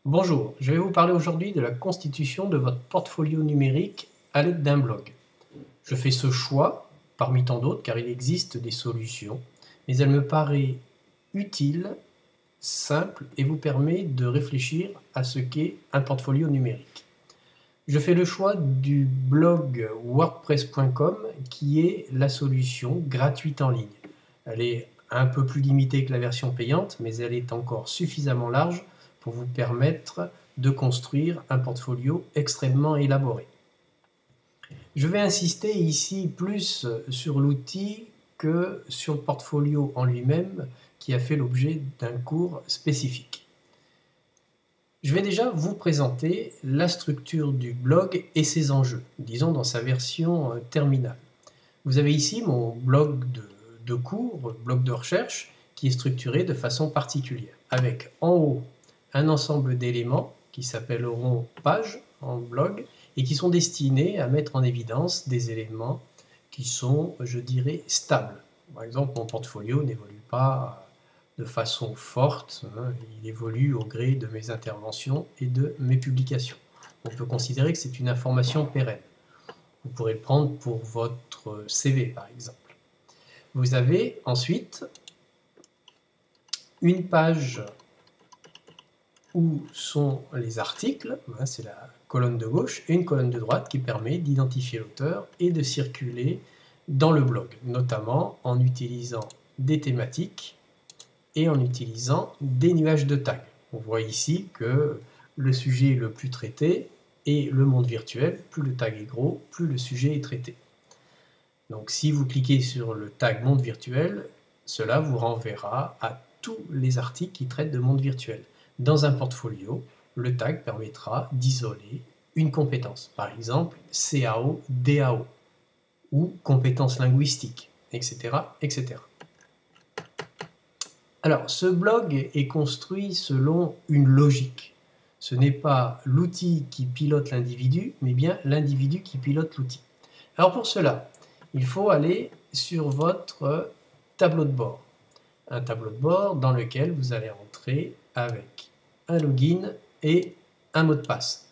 Bonjour, je vais vous parler aujourd'hui de la constitution de votre portfolio numérique à l'aide d'un blog. Je fais ce choix, parmi tant d'autres, car il existe des solutions, mais elle me paraît utile, simple et vous permet de réfléchir à ce qu'est un portfolio numérique. Je fais le choix du blog wordpress.com qui est la solution gratuite en ligne. Elle est un peu plus limitée que la version payante, mais elle est encore suffisamment large pour vous permettre de construire un portfolio extrêmement élaboré. Je vais insister ici plus sur l'outil que sur le portfolio en lui-même qui a fait l'objet d'un cours spécifique. Je vais déjà vous présenter la structure du blog et ses enjeux, disons dans sa version terminale. Vous avez ici mon blog de cours, blog de recherche, qui est structuré de façon particulière, avec en haut un ensemble d'éléments qui s'appelleront pages en blog et qui sont destinés à mettre en évidence des éléments qui sont, je dirais, stables. Par exemple, mon portfolio n'évolue pas de façon forte, il évolue au gré de mes interventions et de mes publications. On peut considérer que c'est une information pérenne. Vous pourrez le prendre pour votre CV, par exemple. Vous avez ensuite une page où sont les articles, c'est la colonne de gauche, et une colonne de droite qui permet d'identifier l'auteur et de circuler dans le blog, notamment en utilisant des thématiques et en utilisant des nuages de tags. On voit ici que le sujet le plus traité est le monde virtuel. Plus le tag est gros, plus le sujet est traité. Donc si vous cliquez sur le tag monde virtuel, cela vous renverra à tous les articles qui traitent de monde virtuel. Dans un portfolio, le tag permettra d'isoler une compétence, par exemple CAO, DAO, ou compétences linguistiques, etc., etc. Alors, ce blog est construit selon une logique. Ce n'est pas l'outil qui pilote l'individu, mais bien l'individu qui pilote l'outil. Alors pour cela, il faut aller sur votre tableau de bord. Un tableau de bord dans lequel vous allez entrer avec un login et un mot de passe.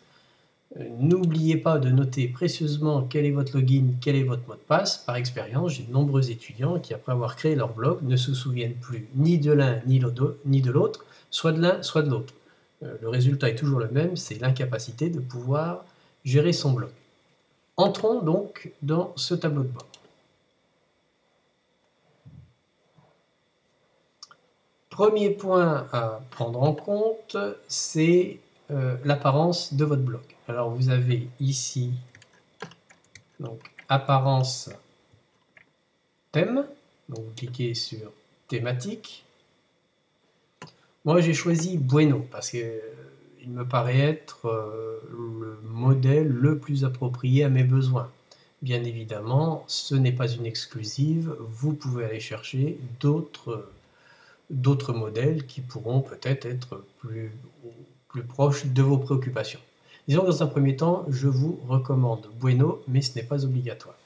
N'oubliez pas de noter précieusement quel est votre login, quel est votre mot de passe. Par expérience, j'ai de nombreux étudiants qui, après avoir créé leur blog, ne se souviennent plus ni de l'un ni de l'autre, soit de l'un, soit de l'autre. Le résultat est toujours le même, c'est l'incapacité de pouvoir gérer son blog. Entrons donc dans ce tableau de bord. Premier point à prendre en compte, c'est l'apparence de votre blog. Alors vous avez ici donc apparence thème, donc vous cliquez sur thématique. Moi j'ai choisi Bueno parce que il me paraît être le modèle le plus approprié à mes besoins. Bien évidemment, ce n'est pas une exclusive, vous pouvez aller chercher d'autres modèles qui pourront peut-être être plus proches de vos préoccupations. Disons que dans un premier temps, je vous recommande Bueno, mais ce n'est pas obligatoire.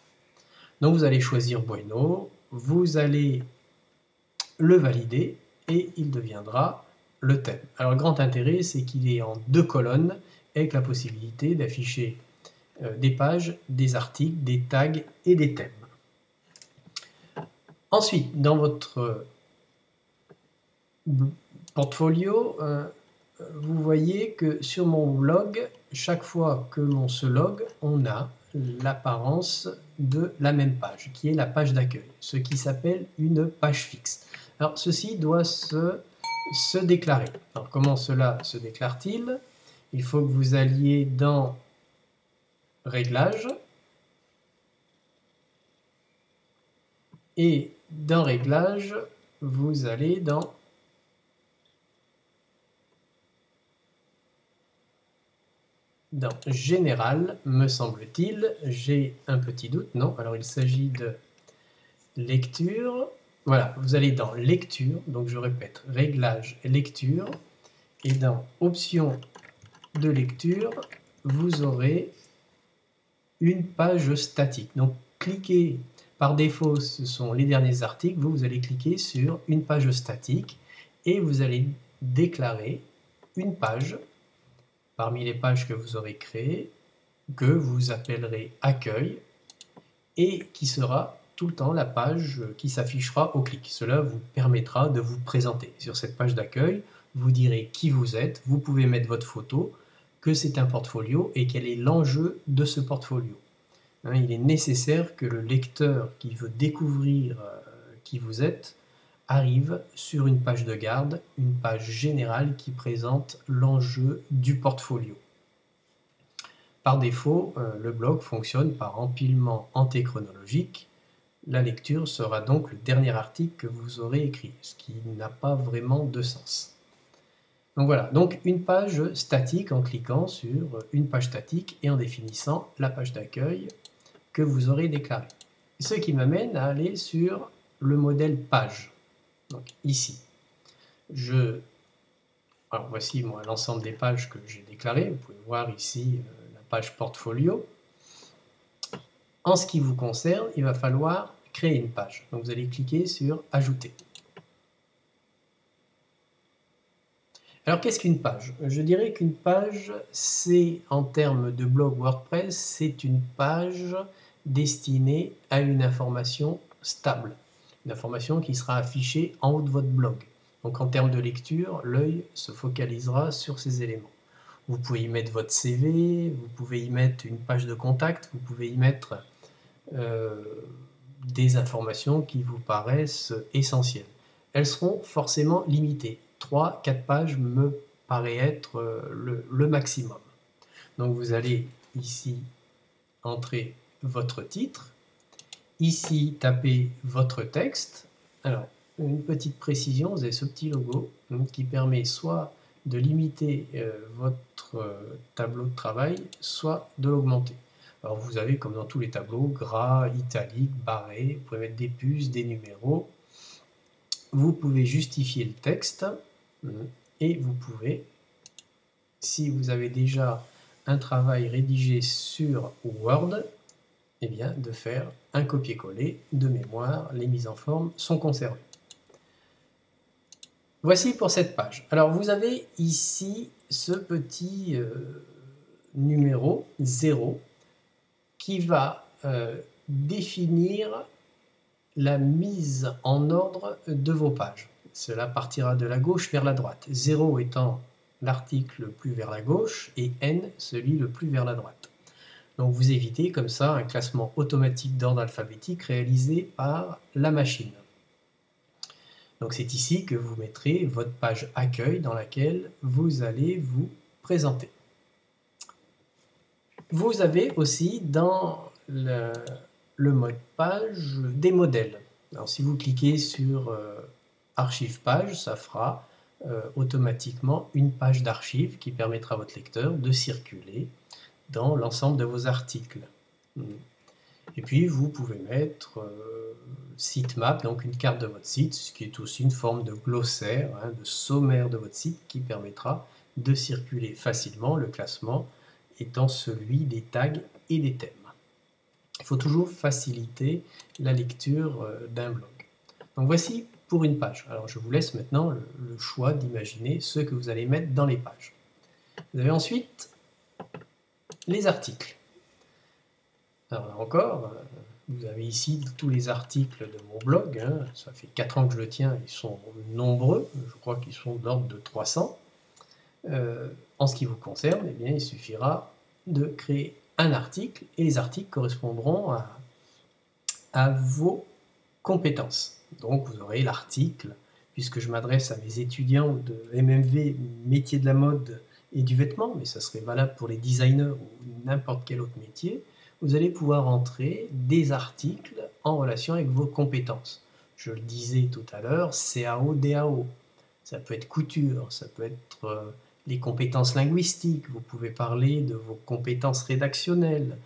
Donc vous allez choisir Bueno, vous allez le valider et il deviendra le thème. Alors le grand intérêt, c'est qu'il est en 2 colonnes avec la possibilité d'afficher des pages, des articles, des tags et des thèmes. Ensuite, dans votre portfolio, vous voyez que sur mon blog, chaque fois que l'on se logue, on a l'apparence de la même page, qui est la page d'accueil, ce qui s'appelle une page fixe. Alors ceci doit se déclarer. Alors comment cela se déclare-t-il? Il faut que vous alliez dans Réglages, et dans Réglages, vous allez dans Général, me semble-t-il. J'ai un petit doute. Non, alors il s'agit de lecture. Voilà, vous allez dans Lecture. Donc je répète, Réglages, Lecture. Et dans Options de lecture, vous aurez une page statique. Donc cliquez, par défaut, ce sont les derniers articles. Vous allez cliquer sur une page statique et vous allez déclarer une page parmi les pages que vous aurez créées, que vous appellerez accueil et qui sera tout le temps la page qui s'affichera au clic. Cela vous permettra de vous présenter. Sur cette page d'accueil, vous direz qui vous êtes, vous pouvez mettre votre photo, que c'est un portfolio et quel est l'enjeu de ce portfolio. Il est nécessaire que le lecteur qui veut découvrir qui vous êtes arrive sur une page de garde, une page générale qui présente l'enjeu du portfolio. Par défaut, le blog fonctionne par empilement antéchronologique. La lecture sera donc le dernier article que vous aurez écrit, ce qui n'a pas vraiment de sens. Donc voilà, donc une page statique en cliquant sur une page statique et en définissant la page d'accueil que vous aurez déclarée. Ce qui m'amène à aller sur le modèle page. Donc ici, alors voici moi l'ensemble des pages que j'ai déclarées. Vous pouvez voir ici la page portfolio. En ce qui vous concerne, il va falloir créer une page. Donc vous allez cliquer sur ajouter. Alors qu'est-ce qu'une page? Je dirais qu'une page, c'est en termes de blog WordPress, c'est une page destinée à une information stable. Une information qui sera affichée en haut de votre blog. Donc en termes de lecture, l'œil se focalisera sur ces éléments. Vous pouvez y mettre votre CV, vous pouvez y mettre une page de contact, vous pouvez y mettre des informations qui vous paraissent essentielles. Elles seront forcément limitées. 3-4 pages me paraît être le maximum. Donc vous allez ici entrer votre titre, ici taper votre texte. Alors une petite précision, vous avez ce petit logo qui permet soit de limiter votre tableau de travail, soit de l'augmenter. Alors vous avez, comme dans tous les tableaux, gras, italique, barré, vous pouvez mettre des puces, des numéros. Vous pouvez justifier le texte et vous pouvez, si vous avez déjà un travail rédigé sur Word, eh bien, de faire un copier-coller de mémoire. Les mises en forme sont conservées. Voici pour cette page. Alors vous avez ici ce petit numéro 0 qui va définir la mise en ordre de vos pages. Cela partira de la gauche vers la droite. 0 étant l'article le plus vers la gauche et N celui le plus vers la droite. Donc vous évitez comme ça un classement automatique d'ordre alphabétique réalisé par la machine. Donc c'est ici que vous mettrez votre page accueil dans laquelle vous allez vous présenter. Vous avez aussi dans le mode page des modèles. Alors si vous cliquez sur archive page, ça fera automatiquement une page d'archive qui permettra à votre lecteur de circuler dans l'ensemble de vos articles. Et puis vous pouvez mettre sitemap, donc une carte de votre site, ce qui est aussi une forme de glossaire, de sommaire de votre site qui permettra de circuler facilement, le classement étant celui des tags et des thèmes. Il faut toujours faciliter la lecture d'un blog. Donc voici pour une page. Alors je vous laisse maintenant le choix d'imaginer ce que vous allez mettre dans les pages. Vous avez ensuite les articles. Alors là encore, vous avez ici tous les articles de mon blog. Ça fait 4 ans que je le tiens, ils sont nombreux. Je crois qu'ils sont d'ordre de 300. En ce qui vous concerne, eh bien, il suffira de créer un article et les articles correspondront à vos compétences. Donc vous aurez l'article, puisque je m'adresse à mes étudiants de MMV, métier de la mode et du vêtement, mais ça serait valable pour les designers ou n'importe quel autre métier, vous allez pouvoir entrer des articles en relation avec vos compétences. Je le disais tout à l'heure, CAO, DAO, ça peut être couture, ça peut être les compétences linguistiques, vous pouvez parler de vos compétences rédactionnelles,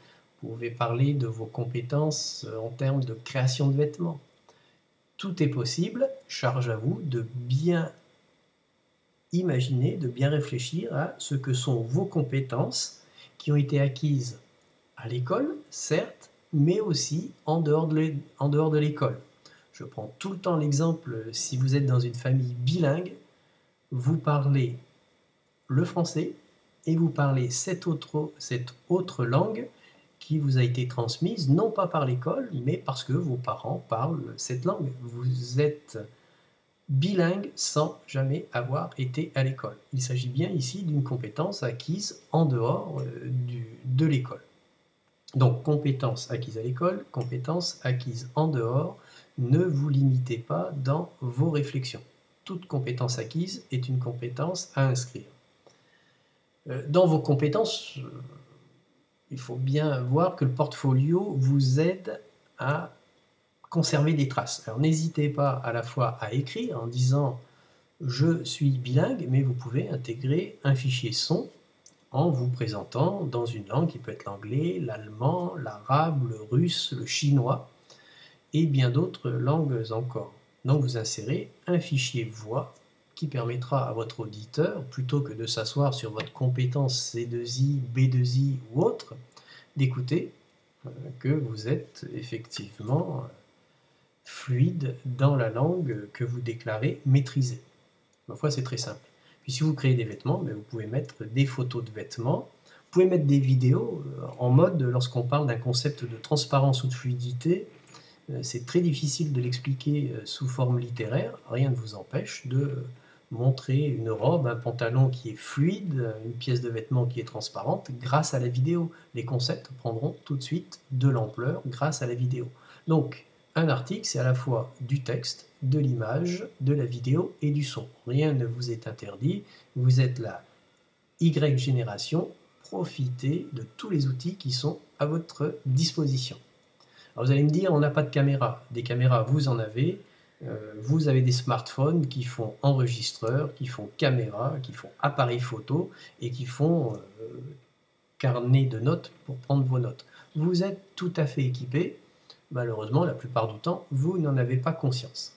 vous pouvez parler de vos compétences en termes de création de vêtements. Tout est possible, charge à vous de bien imaginer, de bien réfléchir à ce que sont vos compétences qui ont été acquises à l'école, certes, mais aussi en dehors de l'école. Je prends tout le temps l'exemple, si vous êtes dans une famille bilingue, vous parlez le français et vous parlez cette autre langue qui vous a été transmise, non pas par l'école, mais parce que vos parents parlent cette langue. Vous êtes bilingue sans jamais avoir été à l'école. Il s'agit bien ici d'une compétence acquise en dehors de l'école. Donc, compétence acquise à l'école, compétence acquise en dehors, ne vous limitez pas dans vos réflexions. Toute compétence acquise est une compétence à inscrire. Dans vos compétences, il faut bien voir que le portfolio vous aide à conserver des traces. Alors n'hésitez pas à la fois à écrire en disant je suis bilingue, mais vous pouvez intégrer un fichier son en vous présentant dans une langue qui peut être l'anglais, l'allemand, l'arabe, le russe, le chinois et bien d'autres langues encore. Donc vous insérez un fichier voix qui permettra à votre auditeur, plutôt que de s'asseoir sur votre compétence C2I, B2I ou autre, d'écouter que vous êtes effectivement fluide dans la langue que vous déclarez maîtriser. Ma foi, c'est très simple. Puis si vous créez des vêtements, vous pouvez mettre des photos de vêtements, vous pouvez mettre des vidéos en mode, lorsqu'on parle d'un concept de transparence ou de fluidité, c'est très difficile de l'expliquer sous forme littéraire, rien ne vous empêche de montrer une robe, un pantalon qui est fluide, une pièce de vêtement qui est transparente grâce à la vidéo. Les concepts prendront tout de suite de l'ampleur grâce à la vidéo. Donc, un article, c'est à la fois du texte, de l'image, de la vidéo et du son. Rien ne vous est interdit. Vous êtes la Y génération. Profitez de tous les outils qui sont à votre disposition. Alors vous allez me dire, on n'a pas de caméra. Des caméras, vous en avez. Vous avez des smartphones qui font enregistreur, qui font caméra, qui font appareil photo et qui font carnet de notes pour prendre vos notes. Vous êtes tout à fait équipé. Malheureusement, la plupart du temps, vous n'en avez pas conscience.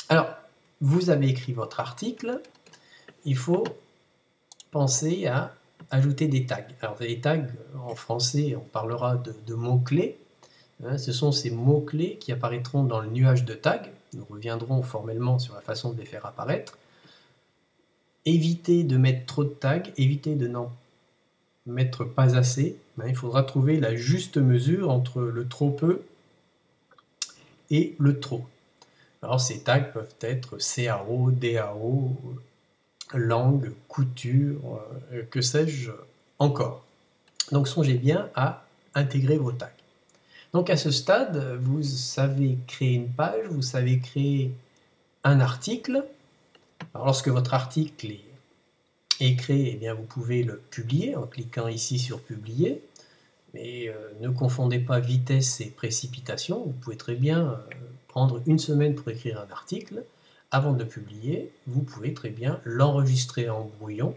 Alors, vous avez écrit votre article. Il faut penser à ajouter des tags. Alors, les tags, en français, on parlera de mots-clés. Ce sont ces mots-clés qui apparaîtront dans le nuage de tags. Nous reviendrons formellement sur la façon de les faire apparaître. Évitez de mettre trop de tags, évitez de n'en mettre pas assez. Il faudra trouver la juste mesure entre le trop peu et le trop. Alors ces tags peuvent être CAO, DAO, langue, couture, que sais-je encore. Donc songez bien à intégrer vos tags. Donc à ce stade, vous savez créer une page, vous savez créer un article. Alors lorsque votre article est créé, eh bien vous pouvez le publier en cliquant ici sur publier. Mais ne confondez pas vitesse et précipitation. Vous pouvez très bien prendre une semaine pour écrire un article. Avant de publier, vous pouvez très bien l'enregistrer en brouillon.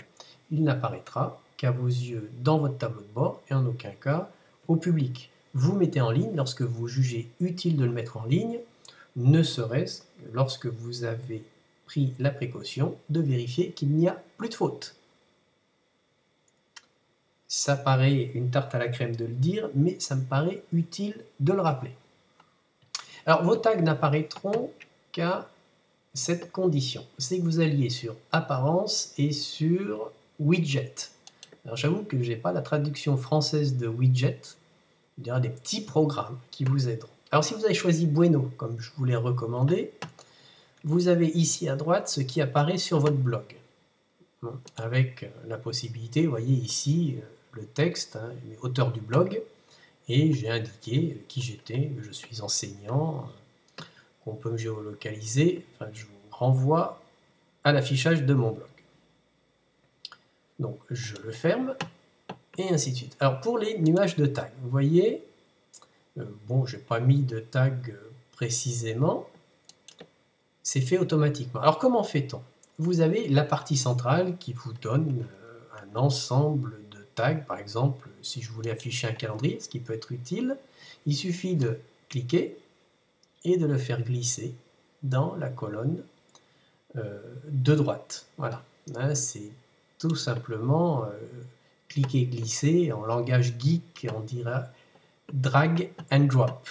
Il n'apparaîtra qu'à vos yeux dans votre tableau de bord et en aucun cas au public. Vous mettez en ligne lorsque vous jugez utile de le mettre en ligne, ne serait-ce que lorsque vous avez pris la précaution de vérifier qu'il n'y a plus de faute. Ça paraît une tarte à la crème de le dire, mais ça me paraît utile de le rappeler. Alors, vos tags n'apparaîtront qu'à cette condition. C'est que vous alliez sur Apparence et sur Widget. Alors, j'avoue que je n'ai pas la traduction française de Widget. Il y aura des petits programmes qui vous aideront. Alors, si vous avez choisi Bueno, comme je vous l'ai recommandé, vous avez ici à droite ce qui apparaît sur votre blog. Avec la possibilité, vous voyez ici, le texte, auteur du blog, et j'ai indiqué qui j'étais, je suis enseignant, qu'on peut me géolocaliser, enfin, je vous renvoie à l'affichage de mon blog. Donc je le ferme, et ainsi de suite. Alors pour les nuages de tags, vous voyez, bon, je n'ai pas mis de tag précisément, c'est fait automatiquement. Alors comment fait-on? Vous avez la partie centrale qui vous donne un ensemble de tags. Par exemple, si je voulais afficher un calendrier, ce qui peut être utile, il suffit de cliquer et de le faire glisser dans la colonne de droite. Voilà, là, c'est tout simplement cliquer, glisser. En langage geek, on dira drag and drop.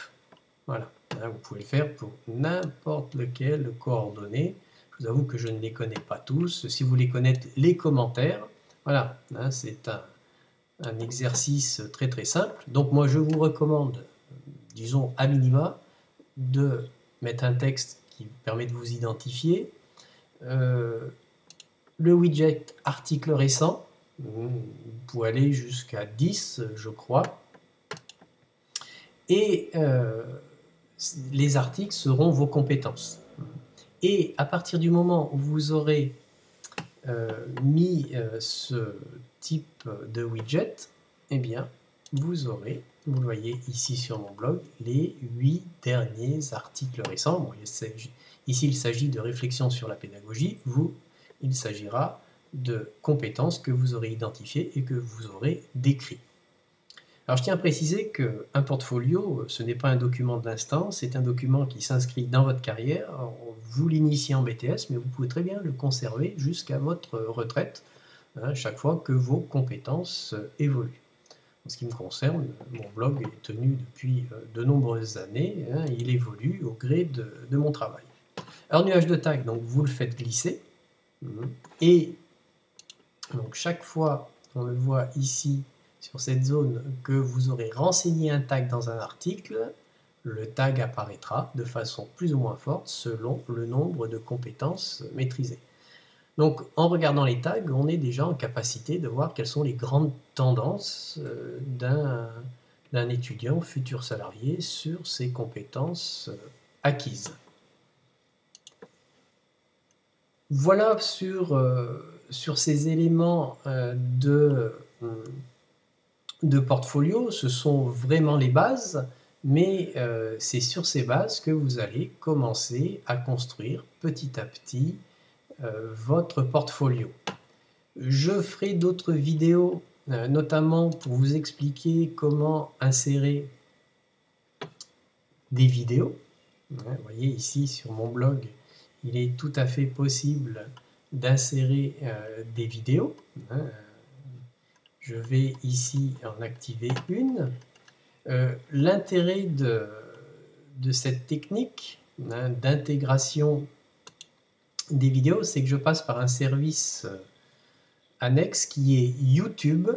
Voilà, là, vous pouvez le faire pour n'importe lequel coordonnée. Je vous avoue que je ne les connais pas tous. Si vous voulez connaître les commentaires, Voilà, hein, c'est un exercice très très simple. Donc moi je vous recommande, disons à minima, de mettre un texte qui permet de vous identifier, le widget article récent, vous pouvez aller jusqu'à 10 je crois, et les articles seront vos compétences. Et à partir du moment où vous aurez mis ce type de widget, eh bien, vous aurez, vous le voyez ici sur mon blog, les 8 derniers articles récents. Bon, ici, il s'agit de réflexion sur la pédagogie. Il s'agira de compétences que vous aurez identifiées et que vous aurez décrites. Alors, je tiens à préciser qu'un portfolio, ce n'est pas un document de l'instant, c'est un document qui s'inscrit dans votre carrière. Vous l'initiez en BTS, mais vous pouvez très bien le conserver jusqu'à votre retraite, hein, chaque fois que vos compétences évoluent. En ce qui me concerne, mon blog est tenu depuis de nombreuses années, hein, il évolue au gré de mon travail. Alors, nuage de tag, donc vous le faites glisser, et donc chaque fois, on le voit ici, sur cette zone, que vous aurez renseigné un tag dans un article, le tag apparaîtra de façon plus ou moins forte selon le nombre de compétences maîtrisées. Donc en regardant les tags, on est déjà en capacité de voir quelles sont les grandes tendances d'un étudiant futur salarié sur ses compétences acquises. Voilà sur ces éléments de portfolio, ce sont vraiment les bases, mais c'est sur ces bases que vous allez commencer à construire petit à petit votre portfolio. Je ferai d'autres vidéos, notamment pour vous expliquer comment insérer des vidéos. Vous voyez ici sur mon blog, il est tout à fait possible d'insérer des vidéos. Je vais ici en activer une. L'intérêt de cette technique d'intégration des vidéos, c'est que je passe par un service annexe qui est YouTube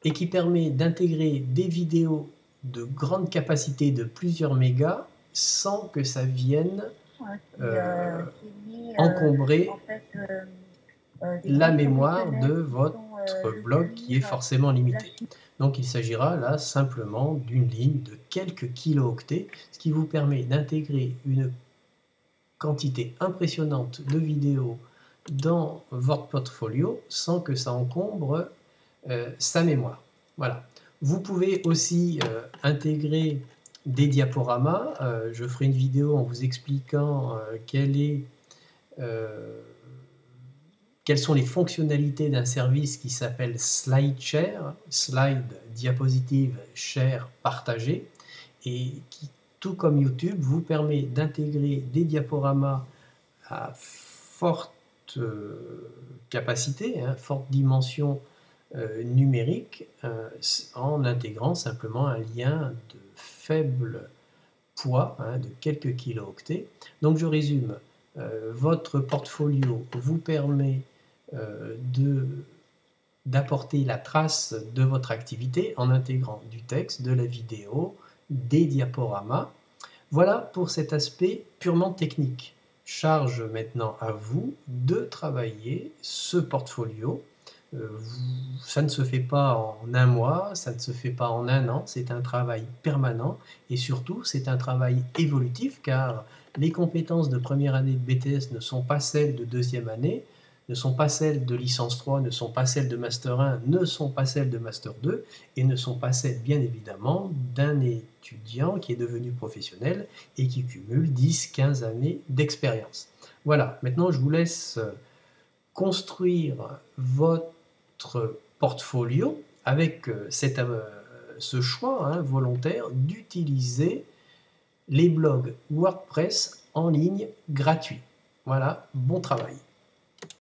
et qui permet d'intégrer des vidéos de grande capacité de plusieurs mégas sans que ça vienne encombrer la mémoire de votre blog qui est forcément limitée. Donc il s'agira là simplement d'une ligne de quelques kilooctets, ce qui vous permet d'intégrer une quantité impressionnante de vidéos dans votre portfolio sans que ça encombre sa mémoire. Voilà. Vous pouvez aussi intégrer des diaporamas. Je ferai une vidéo en vous expliquant quelles sont les fonctionnalités d'un service qui s'appelle SlideShare, slide, diapositive, share, partager, et qui, tout comme YouTube, vous permet d'intégrer des diaporamas à forte capacité, forte dimension numérique, en intégrant simplement un lien de faible poids, de quelques kilooctets. Donc je résume, votre portfolio vous permet d'apporter la trace de votre activité en intégrant du texte, de la vidéo, des diaporamas. Voilà pour cet aspect purement technique. Charge maintenant à vous de travailler ce portfolio. Ça ne se fait pas en un mois, ça ne se fait pas en un an, c'est un travail permanent et surtout c'est un travail évolutif car les compétences de première année de BTS ne sont pas celles de deuxième année, ne sont pas celles de licence 3, ne sont pas celles de master 1, ne sont pas celles de master 2 et ne sont pas celles bien évidemment d'un étudiant qui est devenu professionnel et qui cumule 10-15 années d'expérience. Voilà, maintenant je vous laisse construire votre portfolio avec ce choix volontaire d'utiliser les blogs WordPress en ligne gratuits. Voilà, bon travail.